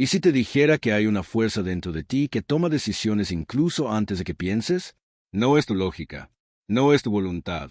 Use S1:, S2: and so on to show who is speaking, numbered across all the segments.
S1: ¿Y si te dijera que hay una fuerza dentro de ti que toma decisiones incluso antes de que pienses? No es tu lógica, no es tu voluntad.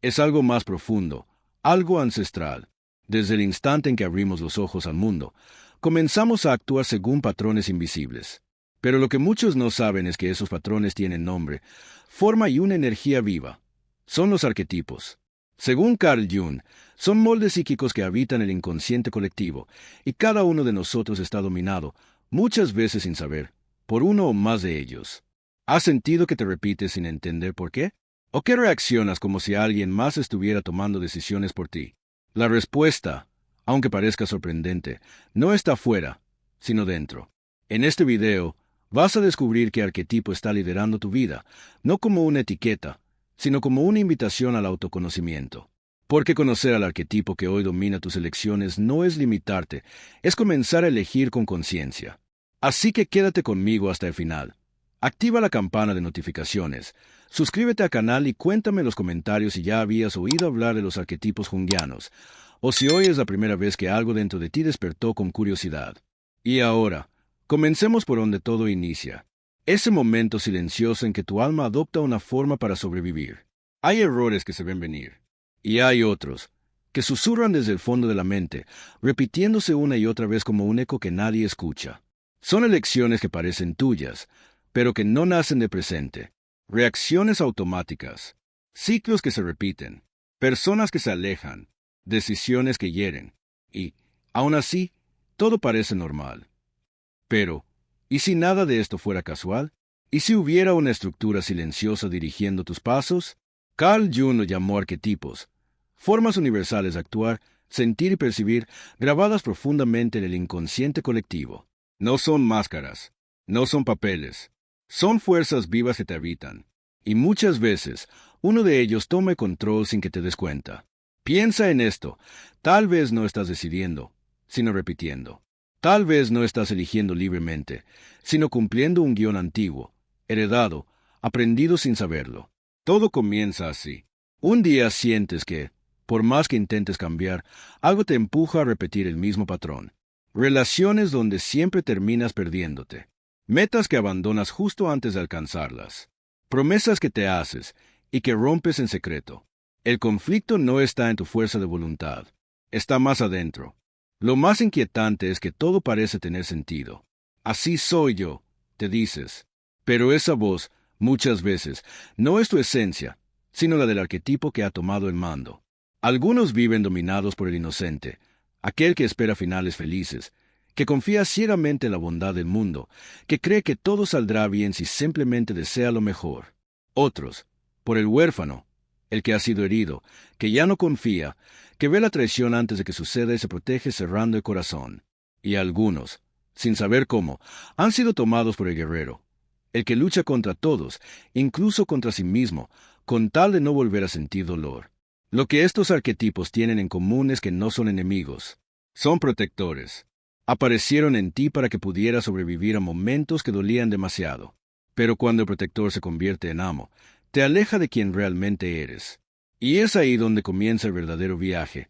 S1: Es algo más profundo, algo ancestral. Desde el instante en que abrimos los ojos al mundo, comenzamos a actuar según patrones invisibles. Pero lo que muchos no saben es que esos patrones tienen nombre, forma y una energía viva. Son los arquetipos. Según Carl Jung, son moldes psíquicos que habitan el inconsciente colectivo, y cada uno de nosotros está dominado, muchas veces sin saber, por uno o más de ellos. ¿Has sentido que te repites sin entender por qué? ¿O que reaccionas como si alguien más estuviera tomando decisiones por ti? La respuesta, aunque parezca sorprendente, no está fuera, sino dentro. En este video, vas a descubrir qué arquetipo está liderando tu vida, no como una etiqueta, sino como una invitación al autoconocimiento. Porque conocer al arquetipo que hoy domina tus elecciones no es limitarte, es comenzar a elegir con conciencia. Así que quédate conmigo hasta el final. Activa la campana de notificaciones, suscríbete al canal y cuéntame en los comentarios si ya habías oído hablar de los arquetipos junguianos, o si hoy es la primera vez que algo dentro de ti despertó con curiosidad. Y ahora, comencemos por donde todo inicia. Ese momento silencioso en que tu alma adopta una forma para sobrevivir. Hay errores que se ven venir, y hay otros que susurran desde el fondo de la mente, repitiéndose una y otra vez como un eco que nadie escucha. Son elecciones que parecen tuyas, pero que no nacen de presente. Reacciones automáticas, ciclos que se repiten, personas que se alejan, decisiones que hieren, y, aún así, todo parece normal. Pero, ¿y si nada de esto fuera casual? ¿Y si hubiera una estructura silenciosa dirigiendo tus pasos? Carl Jung lo llamó arquetipos, formas universales de actuar, sentir y percibir, grabadas profundamente en el inconsciente colectivo. No son máscaras, no son papeles, son fuerzas vivas que te habitan. Y muchas veces, uno de ellos toma el control sin que te des cuenta. Piensa en esto, tal vez no estás decidiendo, sino repitiendo. Tal vez no estás eligiendo libremente, sino cumpliendo un guión antiguo, heredado, aprendido sin saberlo. Todo comienza así. Un día sientes que, por más que intentes cambiar, algo te empuja a repetir el mismo patrón. Relaciones donde siempre terminas perdiéndote. Metas que abandonas justo antes de alcanzarlas. Promesas que te haces y que rompes en secreto. El conflicto no está en tu fuerza de voluntad. Está más adentro. Lo más inquietante es que todo parece tener sentido. Así soy yo, te dices. Pero esa voz, muchas veces, no es tu esencia, sino la del arquetipo que ha tomado el mando. Algunos viven dominados por el inocente, aquel que espera finales felices, que confía ciegamente en la bondad del mundo, que cree que todo saldrá bien si simplemente desea lo mejor. Otros, por el huérfano, el que ha sido herido, que ya no confía, que ve la traición antes de que suceda y se protege cerrando el corazón. Y algunos, sin saber cómo, han sido tomados por el guerrero, el que lucha contra todos, incluso contra sí mismo, con tal de no volver a sentir dolor. Lo que estos arquetipos tienen en común es que no son enemigos, son protectores. Aparecieron en ti para que pudieras sobrevivir a momentos que dolían demasiado. Pero cuando el protector se convierte en amo, te aleja de quien realmente eres. Y es ahí donde comienza el verdadero viaje,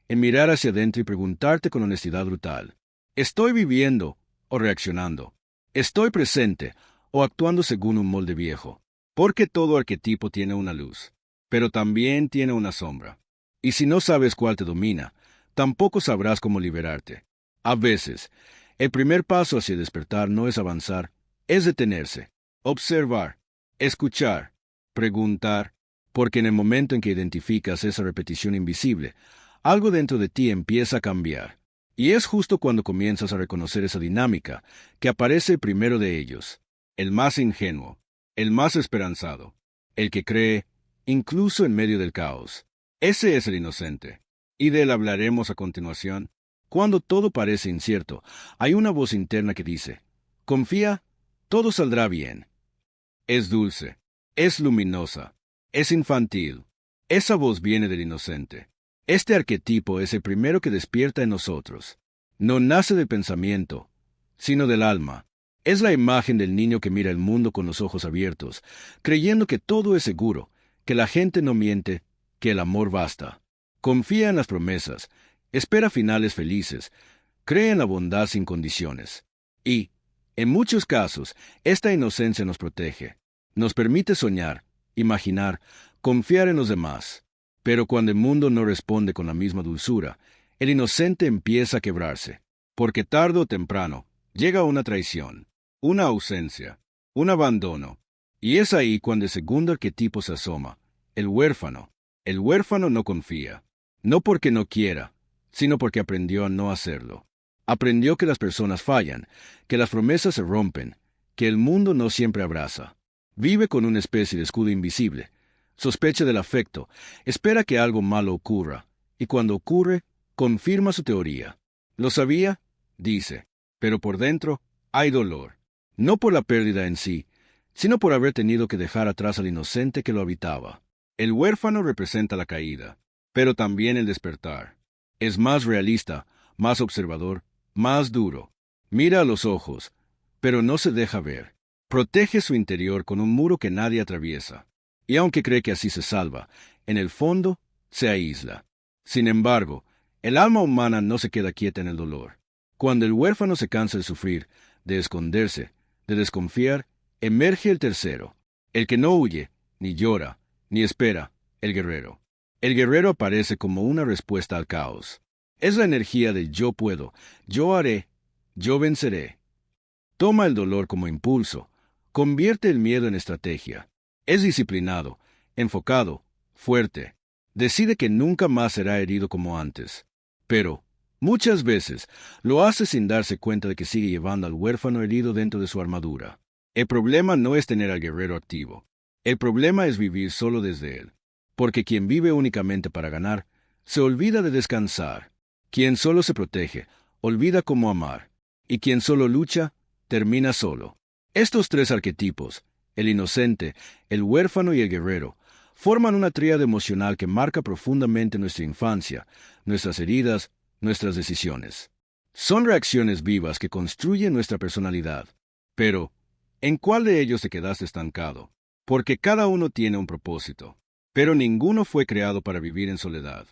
S1: en mirar hacia adentro y preguntarte con honestidad brutal: ¿estoy viviendo o reaccionando? ¿Estoy presente o actuando según un molde viejo? Porque todo arquetipo tiene una luz, pero también tiene una sombra. Y si no sabes cuál te domina, tampoco sabrás cómo liberarte. A veces, el primer paso hacia despertar no es avanzar, es detenerse, observar, escuchar, preguntar, porque en el momento en que identificas esa repetición invisible, algo dentro de ti empieza a cambiar. Y es justo cuando comienzas a reconocer esa dinámica que aparece el primero de ellos, el más ingenuo, el más esperanzado, el que cree, incluso en medio del caos. Ese es el inocente. Y de él hablaremos a continuación. Cuando todo parece incierto, hay una voz interna que dice: confía, todo saldrá bien. Es dulce, es luminosa, es infantil. Esa voz viene del inocente. Este arquetipo es el primero que despierta en nosotros. No nace del pensamiento, sino del alma. Es la imagen del niño que mira el mundo con los ojos abiertos, creyendo que todo es seguro, que la gente no miente, que el amor basta. Confía en las promesas, espera finales felices, cree en la bondad sin condiciones. Y, en muchos casos, esta inocencia nos protege. Nos permite soñar, imaginar, confiar en los demás. Pero cuando el mundo no responde con la misma dulzura, el inocente empieza a quebrarse. Porque tarde o temprano llega una traición, una ausencia, un abandono. Y es ahí cuando el segundo arquetipo se asoma, el huérfano. El huérfano no confía, no porque no quiera, sino porque aprendió a no hacerlo. Aprendió que las personas fallan, que las promesas se rompen, que el mundo no siempre abraza. Vive con una especie de escudo invisible, sospecha del afecto, espera que algo malo ocurra, y cuando ocurre, confirma su teoría. ¿Lo sabía? Dice, pero por dentro hay dolor, no por la pérdida en sí, sino por haber tenido que dejar atrás al inocente que lo habitaba. El huérfano representa la caída, pero también el despertar. Es más realista, más observador, más duro. Mira a los ojos, pero no se deja ver. Protege su interior con un muro que nadie atraviesa. Y aunque cree que así se salva, en el fondo se aísla. Sin embargo, el alma humana no se queda quieta en el dolor. Cuando el huérfano se cansa de sufrir, de esconderse, de desconfiar, emerge el tercero, el que no huye, ni llora, ni espera, el guerrero. El guerrero aparece como una respuesta al caos. Es la energía del yo puedo, yo haré, yo venceré. Toma el dolor como impulso, convierte el miedo en estrategia. Es disciplinado, enfocado, fuerte. Decide que nunca más será herido como antes. Pero, muchas veces, lo hace sin darse cuenta de que sigue llevando al huérfano herido dentro de su armadura. El problema no es tener al guerrero activo. El problema es vivir solo desde él. Porque quien vive únicamente para ganar, se olvida de descansar. Quien solo se protege, olvida cómo amar. Y quien solo lucha, termina solo. Estos tres arquetipos, el inocente, el huérfano y el guerrero, forman una tríada emocional que marca profundamente nuestra infancia, nuestras heridas, nuestras decisiones. Son reacciones vivas que construyen nuestra personalidad. Pero, ¿en cuál de ellos te quedaste estancado? Porque cada uno tiene un propósito, pero ninguno fue creado para vivir en soledad.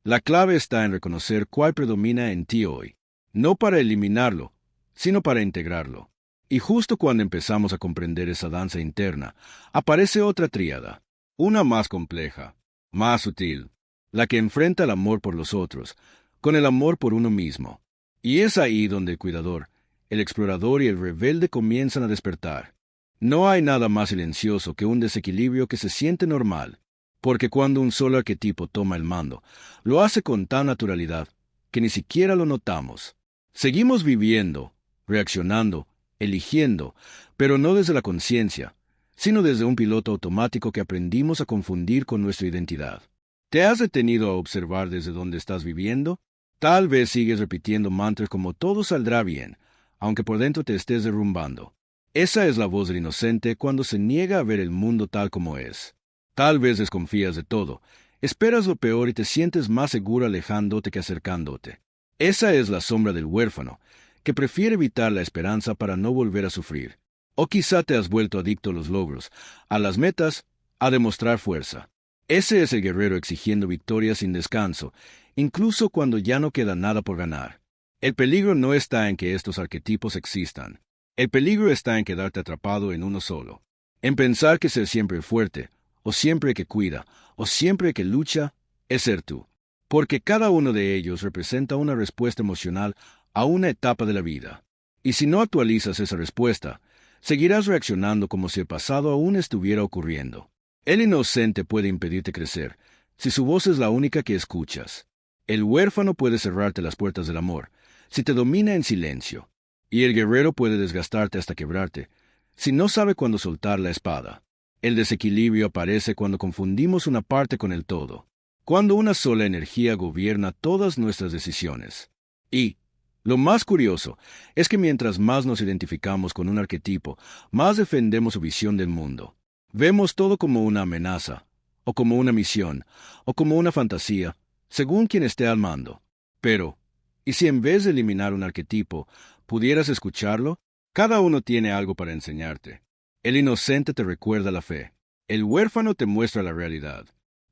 S1: La clave está en reconocer cuál predomina en ti hoy, no para eliminarlo, sino para integrarlo. Y justo cuando empezamos a comprender esa danza interna, aparece otra tríada, una más compleja, más sutil, la que enfrenta el amor por los otros, con el amor por uno mismo. Y es ahí donde el cuidador, el explorador y el rebelde comienzan a despertar. No hay nada más silencioso que un desequilibrio que se siente normal, porque cuando un solo arquetipo toma el mando, lo hace con tan naturalidad que ni siquiera lo notamos. Seguimos viviendo, reaccionando, eligiendo, pero no desde la conciencia, sino desde un piloto automático que aprendimos a confundir con nuestra identidad. ¿Te has detenido a observar desde dónde estás viviendo? Tal vez sigues repitiendo mantras como todo saldrá bien, aunque por dentro te estés derrumbando. Esa es la voz del inocente cuando se niega a ver el mundo tal como es. Tal vez desconfías de todo, esperas lo peor y te sientes más seguro alejándote que acercándote. Esa es la sombra del huérfano, que prefiere evitar la esperanza para no volver a sufrir. O quizá te has vuelto adicto a los logros, a las metas, a demostrar fuerza. Ese es el guerrero exigiendo victoria sin descanso, incluso cuando ya no queda nada por ganar. El peligro no está en que estos arquetipos existan. El peligro está en quedarte atrapado en uno solo. En pensar que ser siempre fuerte, o siempre que cuida, o siempre que lucha, es ser tú. Porque cada uno de ellos representa una respuesta emocional a una etapa de la vida. Y si no actualizas esa respuesta, seguirás reaccionando como si el pasado aún estuviera ocurriendo. El inocente puede impedirte crecer, si su voz es la única que escuchas. El huérfano puede cerrarte las puertas del amor, si te domina en silencio. Y el guerrero puede desgastarte hasta quebrarte, si no sabe cuándo soltar la espada. El desequilibrio aparece cuando confundimos una parte con el todo, cuando una sola energía gobierna todas nuestras decisiones. Y, lo más curioso, es que mientras más nos identificamos con un arquetipo, más defendemos su visión del mundo. Vemos todo como una amenaza, o como una misión, o como una fantasía, según quien esté al mando. Pero, ¿y si en vez de eliminar un arquetipo, pudieras escucharlo? Cada uno tiene algo para enseñarte. El inocente te recuerda la fe. El huérfano te muestra la realidad.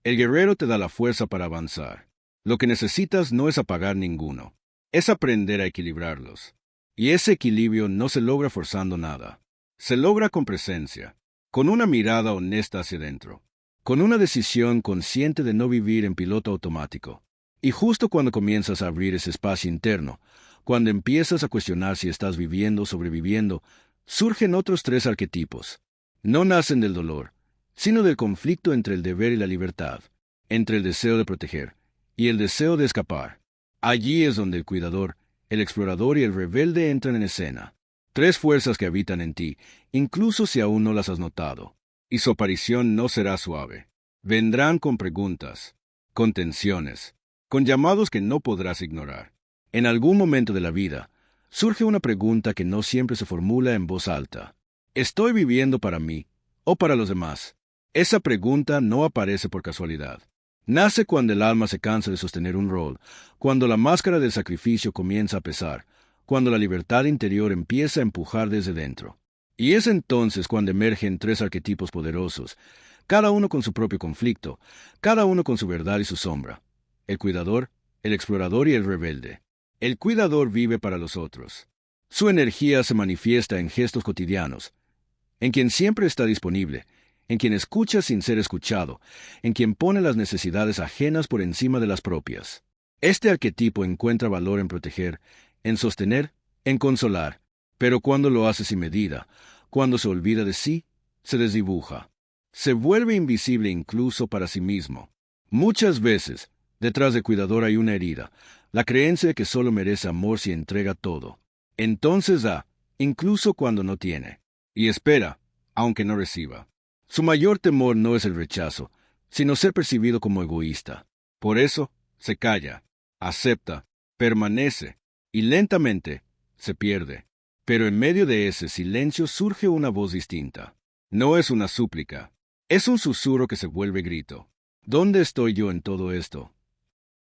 S1: El guerrero te da la fuerza para avanzar. Lo que necesitas no es apagar ninguno. Es aprender a equilibrarlos. Y ese equilibrio no se logra forzando nada. Se logra con presencia, con una mirada honesta hacia adentro, con una decisión consciente de no vivir en piloto automático. Y justo cuando comienzas a abrir ese espacio interno, cuando empiezas a cuestionar si estás viviendo o sobreviviendo, surgen otros tres arquetipos. No nacen del dolor, sino del conflicto entre el deber y la libertad, entre el deseo de proteger y el deseo de escapar. Allí es donde el cuidador, el explorador y el rebelde entran en escena. Tres fuerzas que habitan en ti, incluso si aún no las has notado. Y su aparición no será suave. Vendrán con preguntas, con tensiones, con llamados que no podrás ignorar. En algún momento de la vida, surge una pregunta que no siempre se formula en voz alta. ¿Estoy viviendo para mí o para los demás? Esa pregunta no aparece por casualidad. Nace cuando el alma se cansa de sostener un rol, cuando la máscara del sacrificio comienza a pesar, cuando la libertad interior empieza a empujar desde dentro. Y es entonces cuando emergen tres arquetipos poderosos, cada uno con su propio conflicto, cada uno con su verdad y su sombra. El cuidador, el explorador y el rebelde. El cuidador vive para los otros. Su energía se manifiesta en gestos cotidianos, en quien siempre está disponible, en quien escucha sin ser escuchado, en quien pone las necesidades ajenas por encima de las propias. Este arquetipo encuentra valor en proteger, en sostener, en consolar, pero cuando lo hace sin medida, cuando se olvida de sí, se desdibuja. Se vuelve invisible incluso para sí mismo. Muchas veces, detrás del cuidador hay una herida, la creencia de que solo merece amor si entrega todo. Entonces da, incluso cuando no tiene, y espera, aunque no reciba. Su mayor temor no es el rechazo, sino ser percibido como egoísta. Por eso, se calla, acepta, permanece, y lentamente se pierde. Pero en medio de ese silencio surge una voz distinta. No es una súplica, es un susurro que se vuelve grito. ¿Dónde estoy yo en todo esto?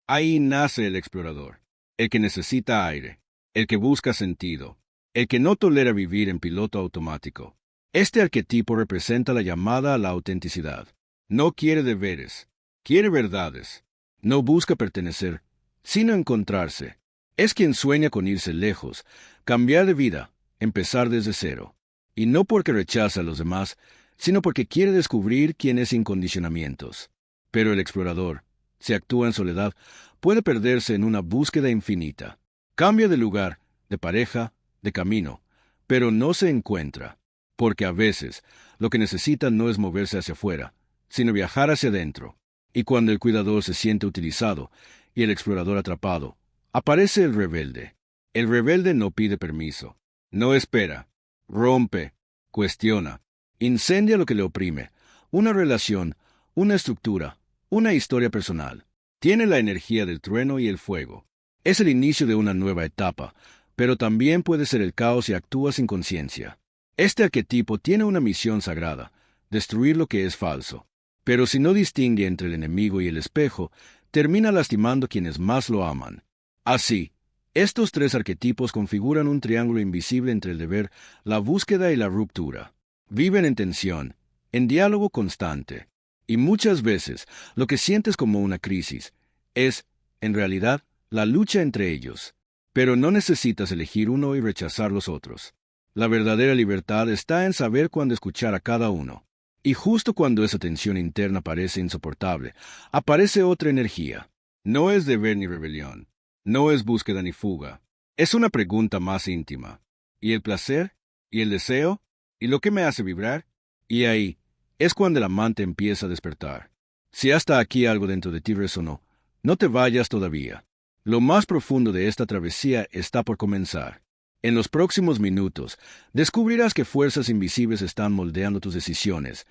S1: Ahí nace el explorador, el que necesita aire, el que busca sentido, el que no tolera vivir en piloto automático. Este arquetipo representa la llamada a la autenticidad. No quiere deberes, quiere verdades. No busca pertenecer, sino encontrarse. Es quien sueña con irse lejos, cambiar de vida, empezar desde cero. Y no porque rechaza a los demás, sino porque quiere descubrir quién es sin condicionamientos. Pero el explorador, si actúa en soledad, puede perderse en una búsqueda infinita. Cambia de lugar, de pareja, de camino, pero no se encuentra. Porque a veces lo que necesita no es moverse hacia afuera, sino viajar hacia adentro. Y cuando el cuidador se siente utilizado y el explorador atrapado, aparece el rebelde. El rebelde no pide permiso, no espera, rompe, cuestiona, incendia lo que le oprime, una relación, una estructura, una historia personal. Tiene la energía del trueno y el fuego. Es el inicio de una nueva etapa, pero también puede ser el caos si actúa sin conciencia. Este arquetipo tiene una misión sagrada, destruir lo que es falso. Pero si no distingue entre el enemigo y el espejo, termina lastimando a quienes más lo aman. Así, estos tres arquetipos configuran un triángulo invisible entre el deber, la búsqueda y la ruptura. Viven en tensión, en diálogo constante. Y muchas veces, lo que sientes como una crisis es, en realidad, la lucha entre ellos. Pero no necesitas elegir uno y rechazar los otros. La verdadera libertad está en saber cuándo escuchar a cada uno. Y justo cuando esa tensión interna parece insoportable, aparece otra energía. No es deber ni rebelión. No es búsqueda ni fuga. Es una pregunta más íntima. ¿Y el placer? ¿Y el deseo? ¿Y lo que me hace vibrar? Y ahí es cuando el amante empieza a despertar. Si hasta aquí algo dentro de ti resonó, no te vayas todavía. Lo más profundo de esta travesía está por comenzar. En los próximos minutos, descubrirás que fuerzas invisibles están moldeando tus decisiones,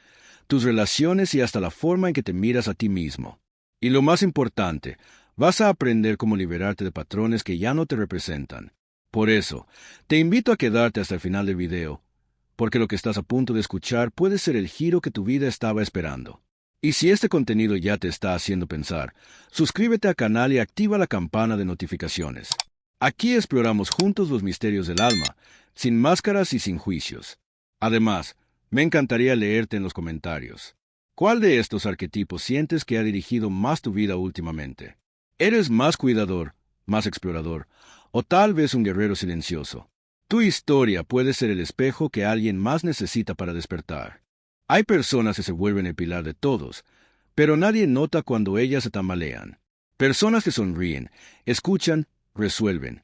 S1: tus relaciones y hasta la forma en que te miras a ti mismo. Y lo más importante, vas a aprender cómo liberarte de patrones que ya no te representan. Por eso, te invito a quedarte hasta el final del video, porque lo que estás a punto de escuchar puede ser el giro que tu vida estaba esperando. Y si este contenido ya te está haciendo pensar, suscríbete al canal y activa la campana de notificaciones. Aquí exploramos juntos los misterios del alma, sin máscaras y sin juicios. Además, me encantaría leerte en los comentarios. ¿Cuál de estos arquetipos sientes que ha dirigido más tu vida últimamente? ¿Eres más cuidador, más explorador, o tal vez un guerrero silencioso? Tu historia puede ser el espejo que alguien más necesita para despertar. Hay personas que se vuelven el pilar de todos, pero nadie nota cuando ellas se tambalean. Personas que sonríen, escuchan, resuelven,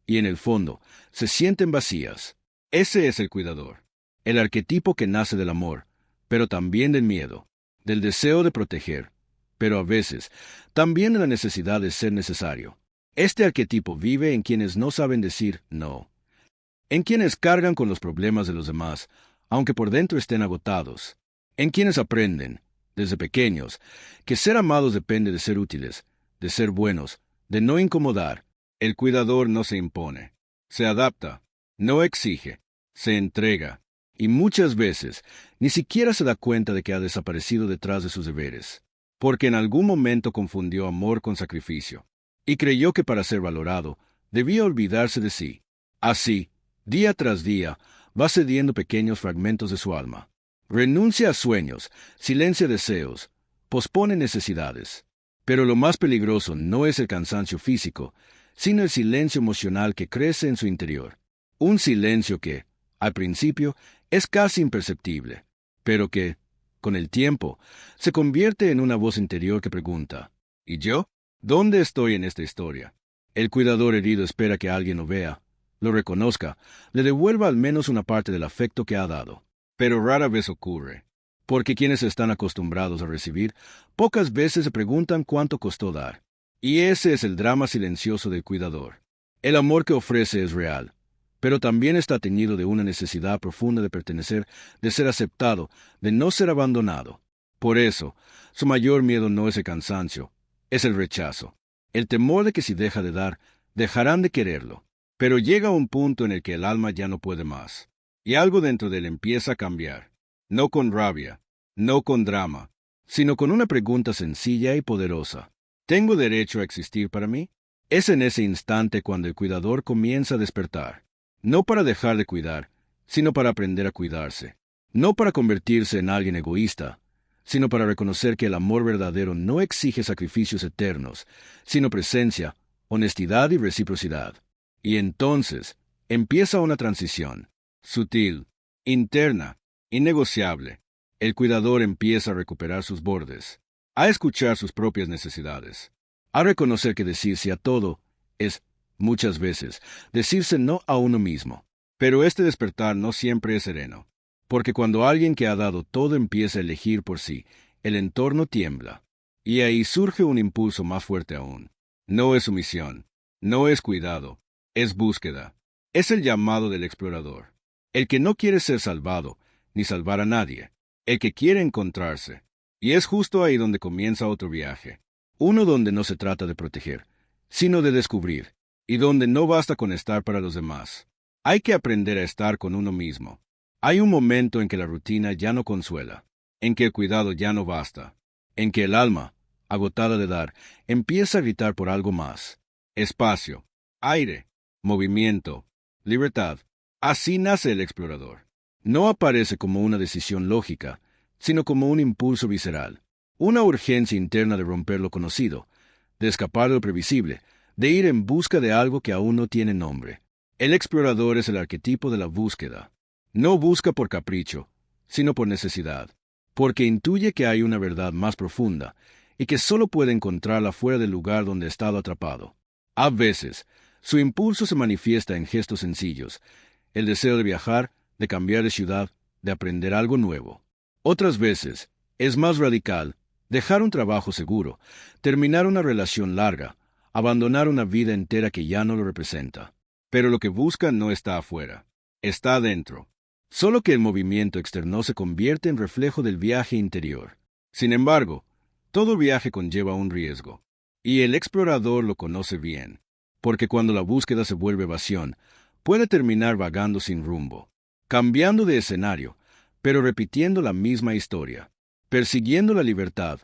S1: y en el fondo se sienten vacías. Ese es el cuidador, el arquetipo que nace del amor, pero también del miedo, del deseo de proteger, pero a veces también de la necesidad de ser necesario. Este arquetipo vive en quienes no saben decir no, en quienes cargan con los problemas de los demás, aunque por dentro estén agotados, en quienes aprenden, desde pequeños, que ser amados depende de ser útiles, de ser buenos, de no incomodar. El cuidador no se impone, se adapta, no exige, se entrega, y muchas veces ni siquiera se da cuenta de que ha desaparecido detrás de sus deberes, porque en algún momento confundió amor con sacrificio, y creyó que para ser valorado debía olvidarse de sí. Así, día tras día, va cediendo pequeños fragmentos de su alma. Renuncia a sueños, silencia deseos, pospone necesidades. Pero lo más peligroso no es el cansancio físico, sino el silencio emocional que crece en su interior. Un silencio que, al principio, es casi imperceptible, pero que, con el tiempo, se convierte en una voz interior que pregunta, ¿y yo? ¿Dónde estoy en esta historia? El cuidador herido espera que alguien lo vea, lo reconozca, le devuelva al menos una parte del afecto que ha dado. Pero rara vez ocurre, porque quienes están acostumbrados a recibir, pocas veces se preguntan cuánto costó dar. Y ese es el drama silencioso del cuidador. El amor que ofrece es real, pero también está teñido de una necesidad profunda de pertenecer, de ser aceptado, de no ser abandonado. Por eso, su mayor miedo no es el cansancio, es el rechazo, el temor de que si deja de dar, dejarán de quererlo. Pero llega un punto en el que el alma ya no puede más, y algo dentro de él empieza a cambiar, no con rabia, no con drama, sino con una pregunta sencilla y poderosa. ¿Tengo derecho a existir para mí? Es en ese instante cuando el cuidador comienza a despertar, no para dejar de cuidar, sino para aprender a cuidarse, no para convertirse en alguien egoísta, sino para reconocer que el amor verdadero no exige sacrificios eternos, sino presencia, honestidad y reciprocidad. Y entonces empieza una transición, sutil, interna, innegociable. El cuidador empieza a recuperar sus bordes, a escuchar sus propias necesidades, a reconocer que decirse a todo es, muchas veces, decirse no a uno mismo. Pero este despertar no siempre es sereno, porque cuando alguien que ha dado todo empieza a elegir por sí, el entorno tiembla, y ahí surge un impulso más fuerte aún. No es sumisión, no es cuidado, es búsqueda. Es el llamado del explorador, el que no quiere ser salvado, ni salvar a nadie, el que quiere encontrarse. Y es justo ahí donde comienza otro viaje, uno donde no se trata de proteger, sino de descubrir, y donde no basta con estar para los demás. Hay que aprender a estar con uno mismo. Hay un momento en que la rutina ya no consuela, en que el cuidado ya no basta, en que el alma, agotada de dar, empieza a gritar por algo más. Espacio, aire, movimiento, libertad. Así nace el explorador. No aparece como una decisión lógica, sino como un impulso visceral, una urgencia interna de romper lo conocido, de escapar de lo previsible, de ir en busca de algo que aún no tiene nombre. El explorador es el arquetipo de la búsqueda. No busca por capricho, sino por necesidad, porque intuye que hay una verdad más profunda y que solo puede encontrarla fuera del lugar donde ha estado atrapado. A veces, su impulso se manifiesta en gestos sencillos, el deseo de viajar, de cambiar de ciudad, de aprender algo nuevo. Otras veces, es más radical, dejar un trabajo seguro, terminar una relación larga, abandonar una vida entera que ya no lo representa. Pero lo que busca no está afuera, está adentro. Solo que el movimiento externo se convierte en reflejo del viaje interior. Sin embargo, todo viaje conlleva un riesgo, y el explorador lo conoce bien, porque cuando la búsqueda se vuelve evasión, puede terminar vagando sin rumbo, cambiando de escenario, pero repitiendo la misma historia, persiguiendo la libertad,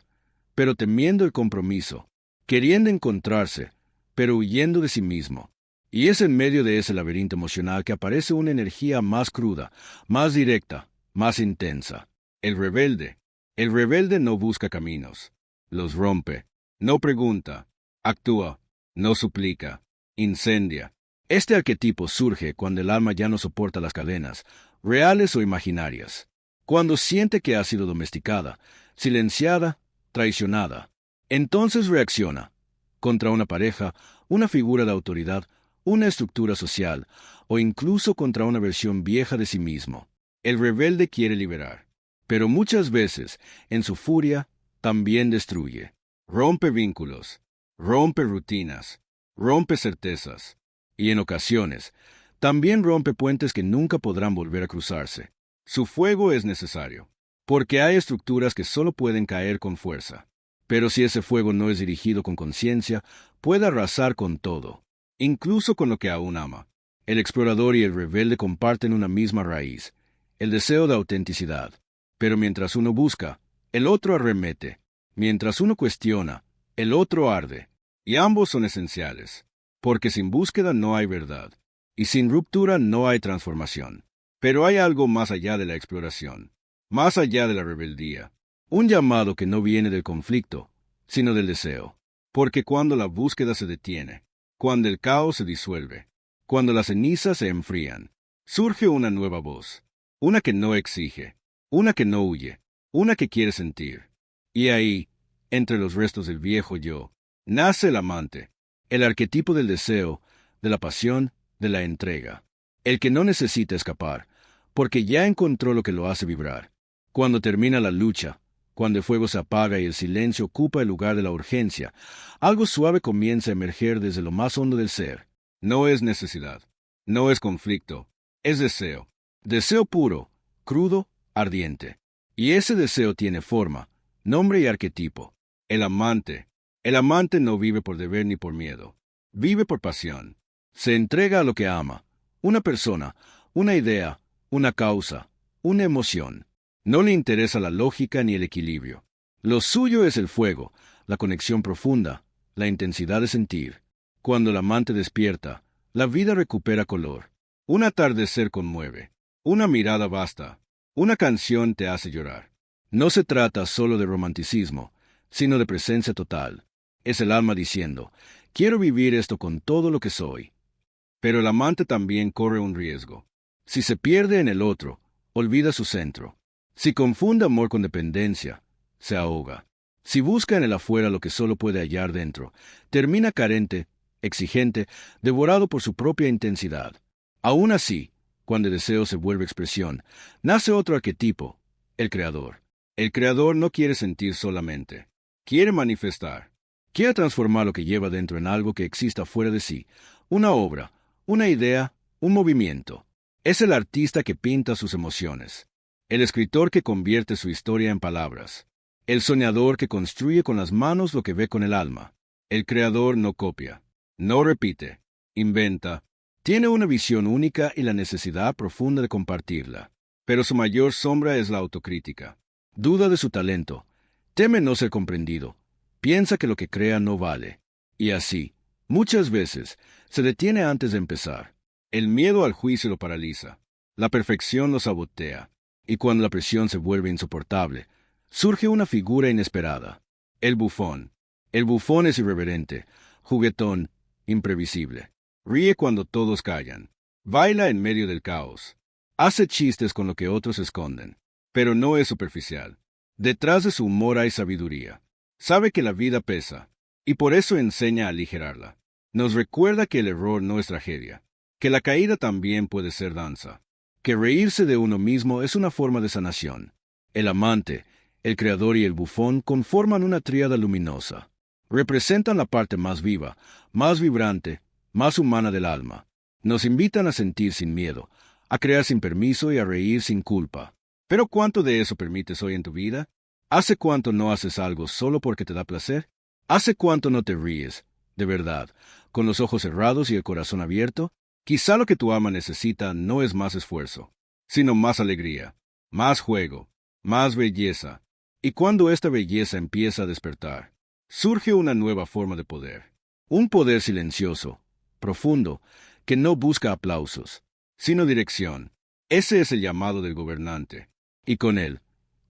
S1: pero temiendo el compromiso, queriendo encontrarse, pero huyendo de sí mismo. Y es en medio de ese laberinto emocional que aparece una energía más cruda, más directa, más intensa. El rebelde. El rebelde no busca caminos, los rompe, no pregunta, actúa, no suplica, incendia. Este arquetipo surge cuando el alma ya no soporta las cadenas, reales o imaginarias. Cuando siente que ha sido domesticada, silenciada, traicionada. Entonces reacciona contra una pareja, una figura de autoridad, una estructura social o incluso contra una versión vieja de sí mismo. El rebelde quiere liberar, pero muchas veces, en su furia, también destruye. Rompe vínculos, rompe rutinas, rompe certezas y en ocasiones también rompe puentes que nunca podrán volver a cruzarse. Su fuego es necesario, porque hay estructuras que solo pueden caer con fuerza. Pero si ese fuego no es dirigido con conciencia, puede arrasar con todo, incluso con lo que aún ama. El explorador y el rebelde comparten una misma raíz, el deseo de autenticidad. Pero mientras uno busca, el otro arremete. Mientras uno cuestiona, el otro arde. Y ambos son esenciales, porque sin búsqueda no hay verdad, y sin ruptura no hay transformación. Pero hay algo más allá de la exploración, más allá de la rebeldía. Un llamado que no viene del conflicto, sino del deseo. Porque cuando la búsqueda se detiene, cuando el caos se disuelve, cuando las cenizas se enfrían, surge una nueva voz, una que no exige, una que no huye, una que quiere sentir. Y ahí, entre los restos del viejo yo, nace el amante, el arquetipo del deseo, de la pasión, de la entrega. El que no necesita escapar, porque ya encontró lo que lo hace vibrar. Cuando termina la lucha, cuando el fuego se apaga y el silencio ocupa el lugar de la urgencia, algo suave comienza a emerger desde lo más hondo del ser. No es necesidad, no es conflicto, es deseo. Deseo puro, crudo, ardiente. Y ese deseo tiene forma, nombre y arquetipo. El amante. El amante no vive por deber ni por miedo. Vive por pasión. Se entrega a lo que ama. Una persona, una idea, una causa, una emoción. No le interesa la lógica ni el equilibrio. Lo suyo es el fuego, la conexión profunda, la intensidad de sentir. Cuando el amante despierta, la vida recupera color. Un atardecer conmueve. Una mirada basta. Una canción te hace llorar. No se trata solo de romanticismo, sino de presencia total. Es el alma diciendo, quiero vivir esto con todo lo que soy. Pero el amante también corre un riesgo. Si se pierde en el otro, olvida su centro. Si confunde amor con dependencia, se ahoga. Si busca en el afuera lo que solo puede hallar dentro, termina carente, exigente, devorado por su propia intensidad. Aún así, cuando el deseo se vuelve expresión, nace otro arquetipo, el creador. El creador no quiere sentir solamente, quiere manifestar. Quiere transformar lo que lleva dentro en algo que exista fuera de sí, una obra, una idea, un movimiento. Es el artista que pinta sus emociones, el escritor que convierte su historia en palabras, el soñador que construye con las manos lo que ve con el alma. El creador no copia, no repite, inventa, tiene una visión única y la necesidad profunda de compartirla. Pero su mayor sombra es la autocrítica. Duda de su talento, teme no ser comprendido, piensa que lo que crea no vale. Y así, muchas veces, se detiene antes de empezar. El miedo al juicio lo paraliza, la perfección lo sabotea, y cuando la presión se vuelve insoportable, surge una figura inesperada, el bufón. El bufón es irreverente, juguetón, imprevisible. Ríe cuando todos callan, baila en medio del caos, hace chistes con lo que otros esconden, pero no es superficial. Detrás de su humor hay sabiduría. Sabe que la vida pesa, y por eso enseña a aligerarla. Nos recuerda que el error no es tragedia, que la caída también puede ser danza, que reírse de uno mismo es una forma de sanación. El amante, el creador y el bufón conforman una tríada luminosa. Representan la parte más viva, más vibrante, más humana del alma. Nos invitan a sentir sin miedo, a crear sin permiso y a reír sin culpa. ¿Pero cuánto de eso permites hoy en tu vida? ¿Hace cuánto no haces algo solo porque te da placer? ¿Hace cuánto no te ríes, de verdad, con los ojos cerrados y el corazón abierto? Quizá lo que tu alma necesita no es más esfuerzo, sino más alegría, más juego, más belleza. Y cuando esta belleza empieza a despertar, surge una nueva forma de poder. Un poder silencioso, profundo, que no busca aplausos, sino dirección. Ese es el llamado del gobernante. Y con él,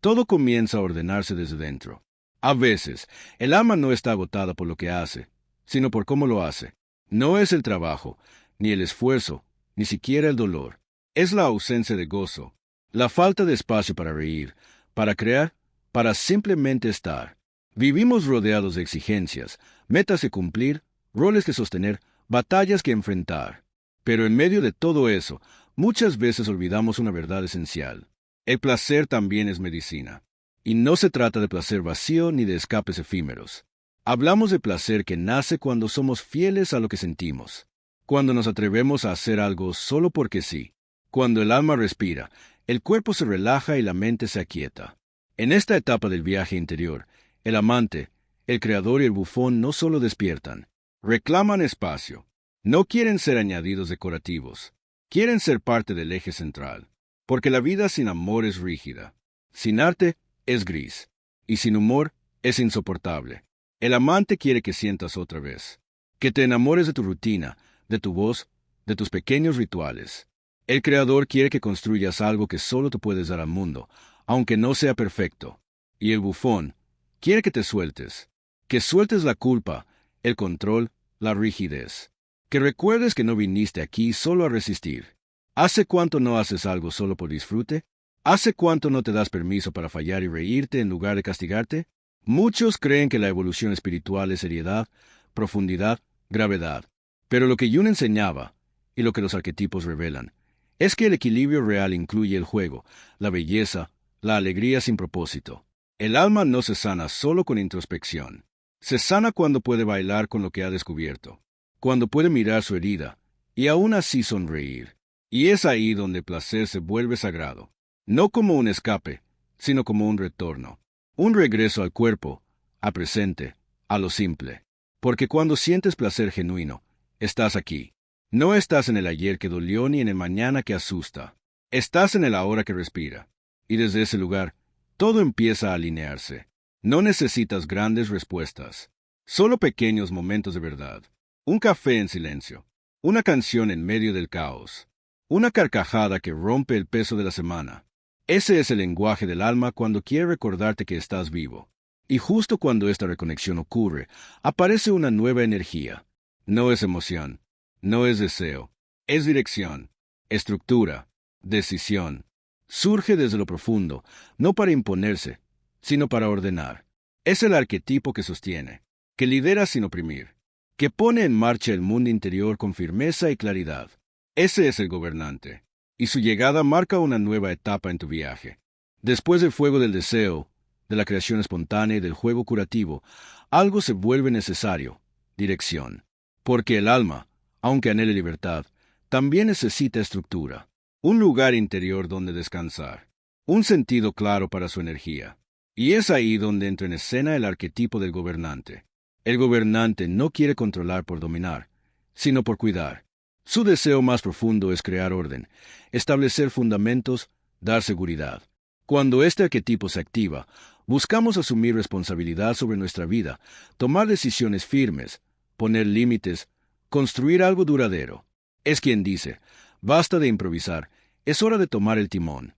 S1: todo comienza a ordenarse desde dentro. A veces, el alma no está agotada por lo que hace, sino por cómo lo hace. No es el trabajo, ni el esfuerzo, ni siquiera el dolor. Es la ausencia de gozo, la falta de espacio para reír, para crear, para simplemente estar. Vivimos rodeados de exigencias, metas que cumplir, roles que sostener, batallas que enfrentar. Pero en medio de todo eso, muchas veces olvidamos una verdad esencial. El placer también es medicina. Y no se trata de placer vacío ni de escapes efímeros. Hablamos de placer que nace cuando somos fieles a lo que sentimos, cuando nos atrevemos a hacer algo solo porque sí, cuando el alma respira, el cuerpo se relaja y la mente se aquieta. En esta etapa del viaje interior, el amante, el creador y el bufón no solo despiertan, reclaman espacio. No quieren ser añadidos decorativos, quieren ser parte del eje central, porque la vida sin amor es rígida, sin arte es gris, y sin humor es insoportable. El amante quiere que sientas otra vez, que te enamores de tu rutina, de tu voz, de tus pequeños rituales. El creador quiere que construyas algo que solo te puedes dar al mundo, aunque no sea perfecto. Y el bufón quiere que sueltes la culpa, el control, la rigidez. Que recuerdes que no viniste aquí solo a resistir. ¿Hace cuánto no haces algo solo por disfrute? ¿Hace cuánto no te das permiso para fallar y reírte en lugar de castigarte? Muchos creen que la evolución espiritual es seriedad, profundidad, gravedad. Pero lo que Jung enseñaba, y lo que los arquetipos revelan, es que el equilibrio real incluye el juego, la belleza, la alegría sin propósito. El alma no se sana solo con introspección. Se sana cuando puede bailar con lo que ha descubierto, cuando puede mirar su herida, y aún así sonreír. Y es ahí donde el placer se vuelve sagrado, no como un escape, sino como un retorno, un regreso al cuerpo, a presente, a lo simple. Porque cuando sientes placer genuino, estás aquí. No estás en el ayer que dolió ni en el mañana que asusta. Estás en el ahora que respira. Y desde ese lugar, todo empieza a alinearse. No necesitas grandes respuestas, solo pequeños momentos de verdad. Un café en silencio, una canción en medio del caos, una carcajada que rompe el peso de la semana. Ese es el lenguaje del alma cuando quiere recordarte que estás vivo. Y justo cuando esta reconexión ocurre, aparece una nueva energía. No es emoción, no es deseo, es dirección, estructura, decisión. Surge desde lo profundo, no para imponerse, sino para ordenar. Es el arquetipo que sostiene, que lidera sin oprimir, que pone en marcha el mundo interior con firmeza y claridad. Ese es el gobernante, y su llegada marca una nueva etapa en tu viaje. Después del fuego del deseo, de la creación espontánea y del juego curativo, algo se vuelve necesario: dirección. Porque el alma, aunque anhele libertad, también necesita estructura, un lugar interior donde descansar, un sentido claro para su energía. Y es ahí donde entra en escena el arquetipo del gobernante. El gobernante no quiere controlar por dominar, sino por cuidar. Su deseo más profundo es crear orden, establecer fundamentos, dar seguridad. Cuando este arquetipo se activa, buscamos asumir responsabilidad sobre nuestra vida, tomar decisiones firmes, poner límites, construir algo duradero. Es quien dice: basta de improvisar, es hora de tomar el timón.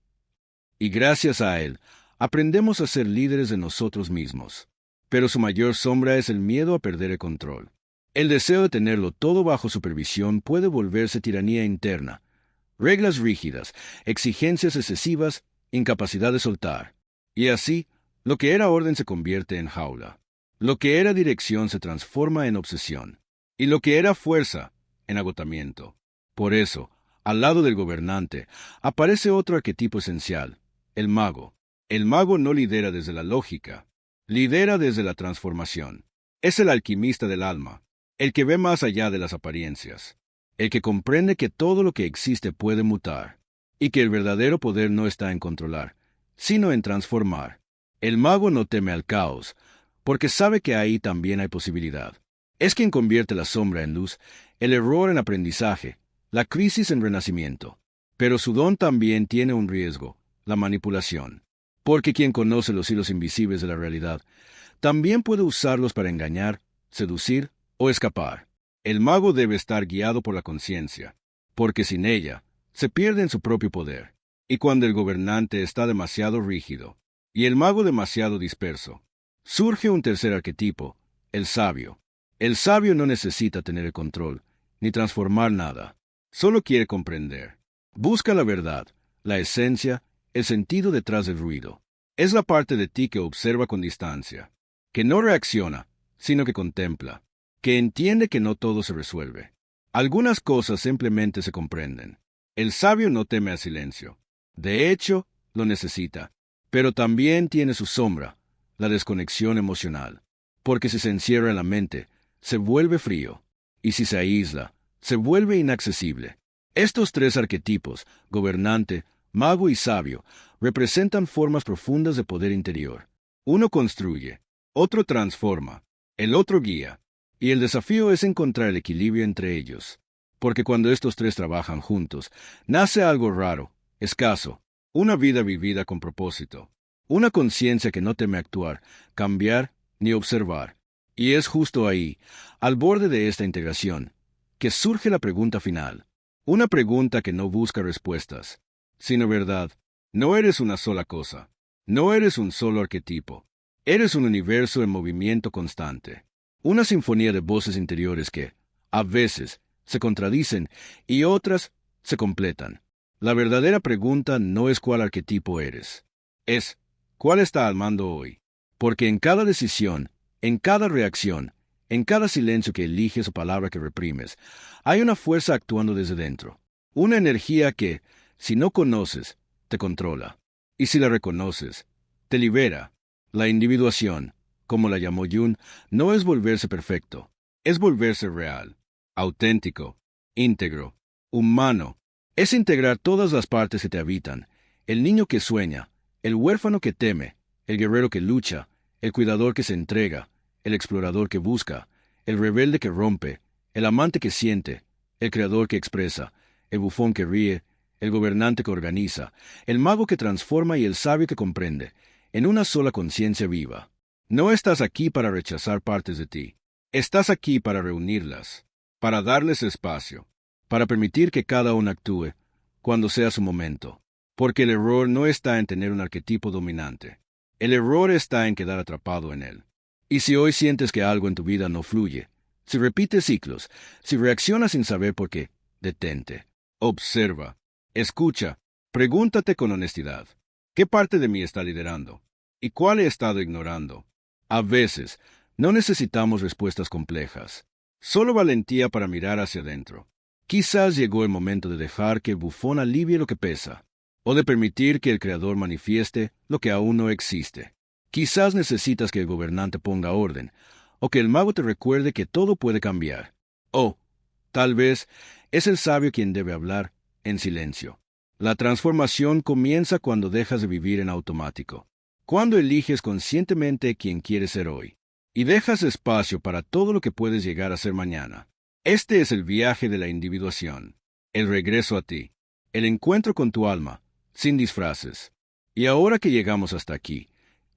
S1: Y gracias a él, aprendemos a ser líderes de nosotros mismos. Pero su mayor sombra es el miedo a perder el control. El deseo de tenerlo todo bajo supervisión puede volverse tiranía interna. Reglas rígidas, exigencias excesivas, incapacidad de soltar. Y así, lo que era orden se convierte en jaula. Lo que era dirección se transforma en obsesión. Y lo que era fuerza, en agotamiento. Por eso, al lado del gobernante, aparece otro arquetipo esencial: el mago. El mago no lidera desde la lógica, lidera desde la transformación. Es el alquimista del alma, el que ve más allá de las apariencias, el que comprende que todo lo que existe puede mutar, y que el verdadero poder no está en controlar, sino en transformar. El mago no teme al caos, porque sabe que ahí también hay posibilidad. Es quien convierte la sombra en luz, el error en aprendizaje, la crisis en renacimiento. Pero su don también tiene un riesgo: la manipulación. Porque quien conoce los hilos invisibles de la realidad, también puede usarlos para engañar, seducir o escapar. El mago debe estar guiado por la conciencia, porque sin ella, se pierde en su propio poder. Y cuando el gobernante está demasiado rígido, y el mago demasiado disperso, surge un tercer arquetipo: el sabio. El sabio no necesita tener el control, ni transformar nada. Solo quiere comprender. Busca la verdad, la esencia, el sentido detrás del ruido. Es la parte de ti que observa con distancia, que no reacciona, sino que contempla, que entiende que no todo se resuelve. Algunas cosas simplemente se comprenden. El sabio no teme al silencio. De hecho, lo necesita. Pero también tiene su sombra, la desconexión emocional. Porque si se encierra en la mente, se vuelve frío. Y si se aísla, se vuelve inaccesible. Estos tres arquetipos, gobernante, mago y sabio, representan formas profundas de poder interior. Uno construye, otro transforma, el otro guía, y el desafío es encontrar el equilibrio entre ellos. Porque cuando estos tres trabajan juntos, nace algo raro, escaso, una vida vivida con propósito, una conciencia que no teme actuar, cambiar ni observar. Y es justo ahí, al borde de esta integración, que surge la pregunta final. Una pregunta que no busca respuestas, sino verdad. No eres una sola cosa. No eres un solo arquetipo. Eres un universo en movimiento constante. Una sinfonía de voces interiores que, a veces, se contradicen y otras se completan. La verdadera pregunta no es cuál arquetipo eres. Es, ¿cuál está al mando hoy? Porque en cada decisión, en cada reacción, en cada silencio que eliges o palabra que reprimes, hay una fuerza actuando desde dentro. Una energía que, si no conoces, te controla. Y si la reconoces, te libera. La individuación, como la llamó Jung, no es volverse perfecto, es volverse real, auténtico, íntegro, humano. Es integrar todas las partes que te habitan, el niño que sueña, el huérfano que teme, el guerrero que lucha, el cuidador que se entrega, el explorador que busca, el rebelde que rompe, el amante que siente, el creador que expresa, el bufón que ríe, el gobernante que organiza, el mago que transforma y el sabio que comprende, en una sola conciencia viva. No estás aquí para rechazar partes de ti. Estás aquí para reunirlas, para darles espacio, para permitir que cada una actúe cuando sea su momento. Porque el error no está en tener un arquetipo dominante. El error está en quedar atrapado en él. Y si hoy sientes que algo en tu vida no fluye, si repites ciclos, si reaccionas sin saber por qué, detente. Observa. Escucha. Pregúntate con honestidad. ¿Qué parte de mí está liderando? ¿Y cuál he estado ignorando? A veces, no necesitamos respuestas complejas. Solo valentía para mirar hacia adentro. Quizás llegó el momento de dejar que el bufón alivie lo que pesa, o de permitir que el creador manifieste lo que aún no existe. Quizás necesitas que el gobernante ponga orden, o que el mago te recuerde que todo puede cambiar. O, tal vez, es el sabio quien debe hablar, en silencio. La transformación comienza cuando dejas de vivir en automático, cuando eliges conscientemente quién quieres ser hoy, y dejas espacio para todo lo que puedes llegar a ser mañana. Este es el viaje de la individuación, el regreso a ti, el encuentro con tu alma, sin disfraces. Y ahora que llegamos hasta aquí,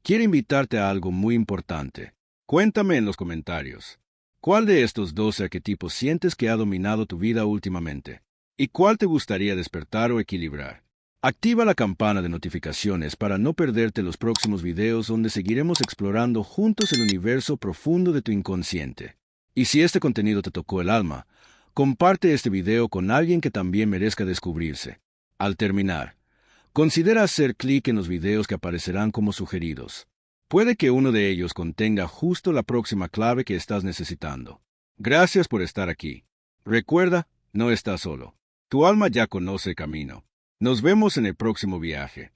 S1: quiero invitarte a algo muy importante. Cuéntame en los comentarios, ¿cuál de estos 12 arquetipos sientes que ha dominado tu vida últimamente? ¿Y cuál te gustaría despertar o equilibrar? Activa la campana de notificaciones para no perderte los próximos videos donde seguiremos explorando juntos el universo profundo de tu inconsciente. Y si este contenido te tocó el alma, comparte este video con alguien que también merezca descubrirse. Al terminar, considera hacer clic en los videos que aparecerán como sugeridos. Puede que uno de ellos contenga justo la próxima clave que estás necesitando. Gracias por estar aquí. Recuerda, no estás solo. Tu alma ya conoce el camino. Nos vemos en el próximo viaje.